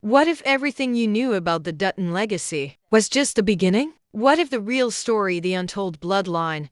What if everything you knew about the Dutton legacy was just the beginning? What if the real story, the untold bloodline,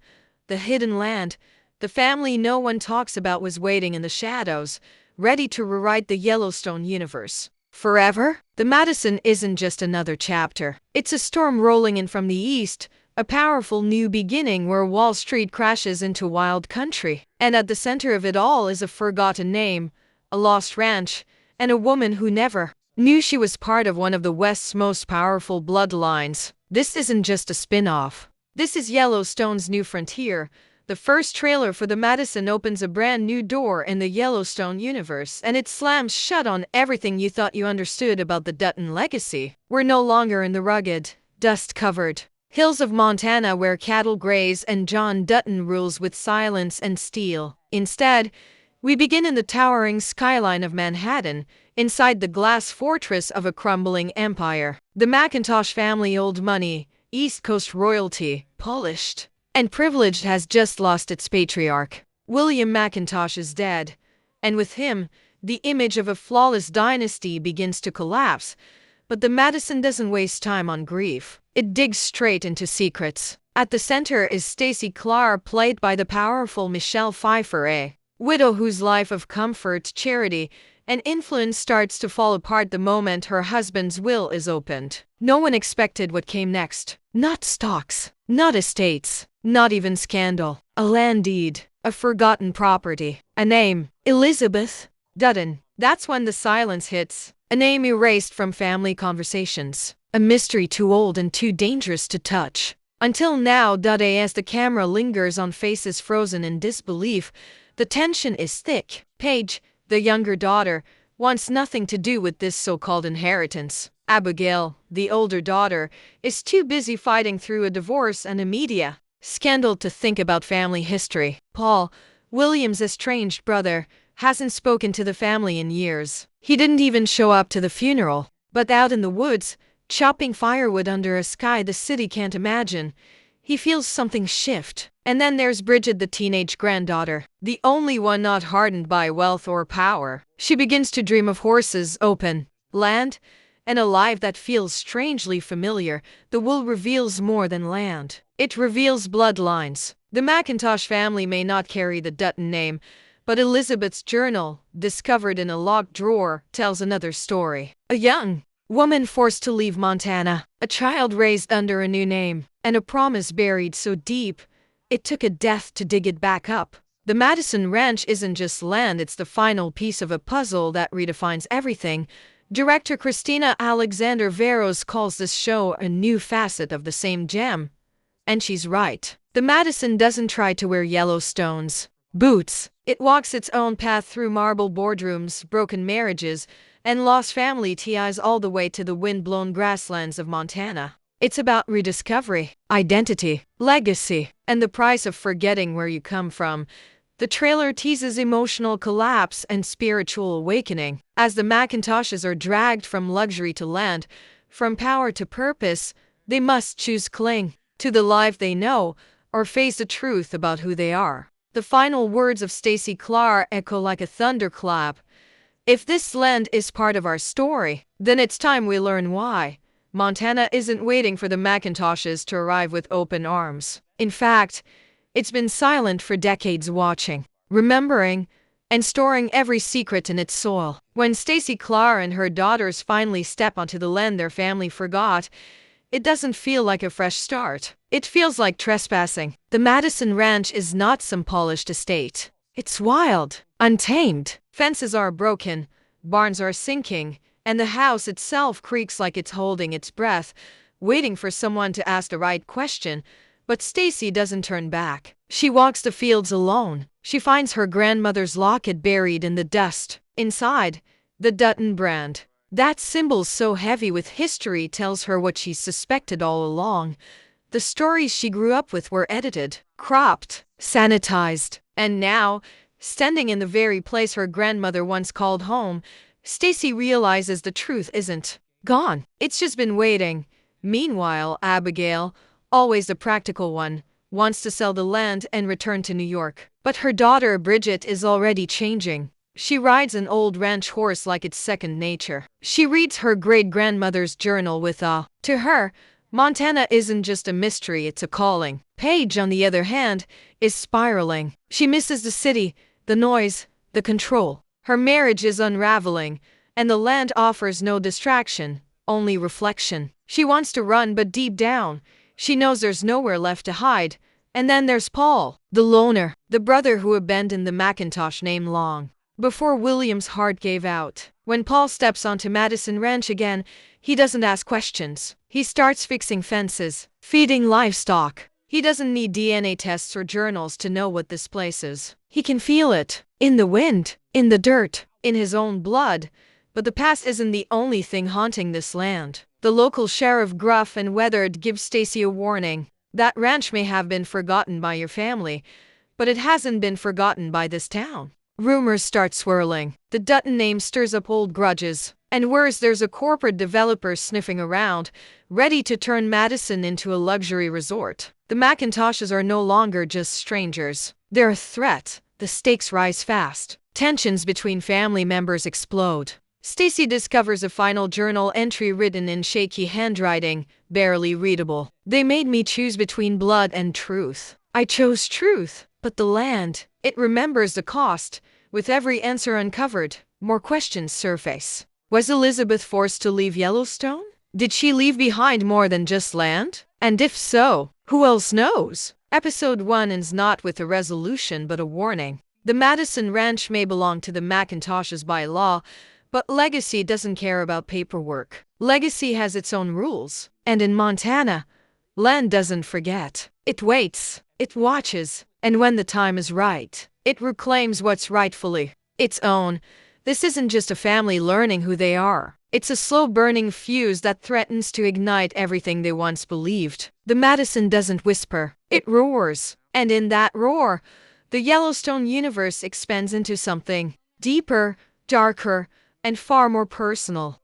the hidden land, the family no one talks about was waiting in the shadows, ready to rewrite the Yellowstone universe forever? The Madison isn't just another chapter. It's a storm rolling in from the east, a powerful new beginning where Wall Street crashes into wild country. And at the center of it all is a forgotten name, a lost ranch, and a woman who never knew she was part of one of the West's most powerful bloodlines. This isn't just a spin-off. This is Yellowstone's new frontier. The first trailer for the Madison opens a brand new door in the Yellowstone universe, and it slams shut on everything you thought you understood about the Dutton legacy. We're no longer in the rugged, dust-covered hills of Montana where cattle graze and John Dutton rules with silence and steel. Instead, we begin in the towering skyline of Manhattan, inside the glass fortress of a crumbling empire. The McIntosh family, old money, East Coast royalty, polished and privileged, has just lost its patriarch. William McIntosh is dead, and with him, the image of a flawless dynasty begins to collapse. But the Madison doesn't waste time on grief. It digs straight into secrets. At the center is Stacy Clark, played by the powerful Michelle Pfeiffer, a widow whose life of comfort, charity, and influence starts to fall apart the moment her husband's will is opened. No one expected what came next. Not stocks, not estates, not even scandal. A land deed, a forgotten property, a name, Elizabeth Dutton. That's when the silence hits. A name erased from family conversations. A mystery too old and too dangerous to touch. Until now, as the camera lingers on faces frozen in disbelief, the tension is thick. Paige, the younger daughter, wants nothing to do with this so-called inheritance. Abigail, the older daughter, is too busy fighting through a divorce and a media scandal to think about family history. Paul, William's estranged brother, hasn't spoken to the family in years. He didn't even show up to the funeral. But out in the woods, chopping firewood under a sky the city can't imagine, he feels something shift. And then there's Bridget, the teenage granddaughter, the only one not hardened by wealth or power. She begins to dream of horses, open land, and a life that feels strangely familiar. The will reveals more than land. It reveals bloodlines. The McIntosh family may not carry the Dutton name, but Elizabeth's journal, discovered in a locked drawer, tells another story. A young woman forced to leave Montana, a child raised under a new name, and a promise buried so deep it took a death to dig it back up. The Madison Ranch isn't just land, it's the final piece of a puzzle that redefines everything. Director Christina Alexander Veros calls this show a new facet of the same gem. And she's right. The Madison doesn't try to wear Yellowstone's boots. It walks its own path through marble boardrooms, broken marriages, and lost family ties all the way to the wind-blown grasslands of Montana. It's about rediscovery, identity, legacy, and the price of forgetting where you come from. The trailer teases emotional collapse and spiritual awakening. As the McIntoshes are dragged from luxury to land, from power to purpose, they must choose cling to the life they know or face the truth about who they are. The final words of Stacy Clark echo like a thunderclap. If this land is part of our story, then it's time we learn why. Montana isn't waiting for the McIntoshes to arrive with open arms. In fact, it's been silent for decades, watching, remembering, and storing every secret in its soil. When Stacy Clark and her daughters finally step onto the land their family forgot, it doesn't feel like a fresh start. It feels like trespassing. The Madison Ranch is not some polished estate. It's wild, untamed. Fences are broken, barns are sinking, and the house itself creaks like it's holding its breath, waiting for someone to ask the right question. But Stacy doesn't turn back. She walks the fields alone. She finds her grandmother's locket buried in the dust. Inside, the Dutton brand. That symbol, so heavy with history, tells her what she suspected all along. The stories she grew up with were edited, cropped, sanitized. And now, standing in the very place her grandmother once called home, Stacy realizes the truth isn't gone. It's just been waiting. Meanwhile, Abigail, always the practical one, wants to sell the land and return to New York. But her daughter Bridget is already changing. She rides an old ranch horse like it's second nature. She reads her great-grandmother's journal with awe. To her, Montana isn't just a mystery, it's a calling. Paige, on the other hand, is spiraling. She misses the city, the noise, the control. Her marriage is unraveling, and the land offers no distraction, only reflection. She wants to run, but deep down, she knows there's nowhere left to hide. And then there's Paul, the loner, the brother who abandoned the Macintosh name long before William's heart gave out. When Paul steps onto Madison Ranch again, he doesn't ask questions. He starts fixing fences, feeding livestock. He doesn't need DNA tests or journals to know what this place is. He can feel it, in the wind, in the dirt, in his own blood. But the past isn't the only thing haunting this land. The local sheriff, gruff and weathered, gives Stacy a warning. That ranch may have been forgotten by your family, but it hasn't been forgotten by this town. Rumors start swirling. The Dutton name stirs up old grudges. And worse, there's a corporate developer sniffing around, ready to turn Madison into a luxury resort. The Macintoshes are no longer just strangers. They're a threat. The stakes rise fast. Tensions between family members explode. Stacy discovers a final journal entry written in shaky handwriting, barely readable. They made me choose between blood and truth. I chose truth. But the land, it remembers the cost. With every answer uncovered, more questions surface. Was Elizabeth forced to leave Yellowstone? Did she leave behind more than just land? And if so, who else knows? Episode 1 ends not with a resolution but a warning. The Madison Ranch may belong to the Macintoshes by law, but Legacy doesn't care about paperwork. Legacy has its own rules. And in Montana, land doesn't forget. It waits, it watches, and when the time is right, it reclaims what's rightfully its own. This isn't just a family learning who they are. It's a slow-burning fuse that threatens to ignite everything they once believed. The Madison doesn't whisper, it roars. And in that roar, the Yellowstone universe expands into something deeper, darker, and far more personal.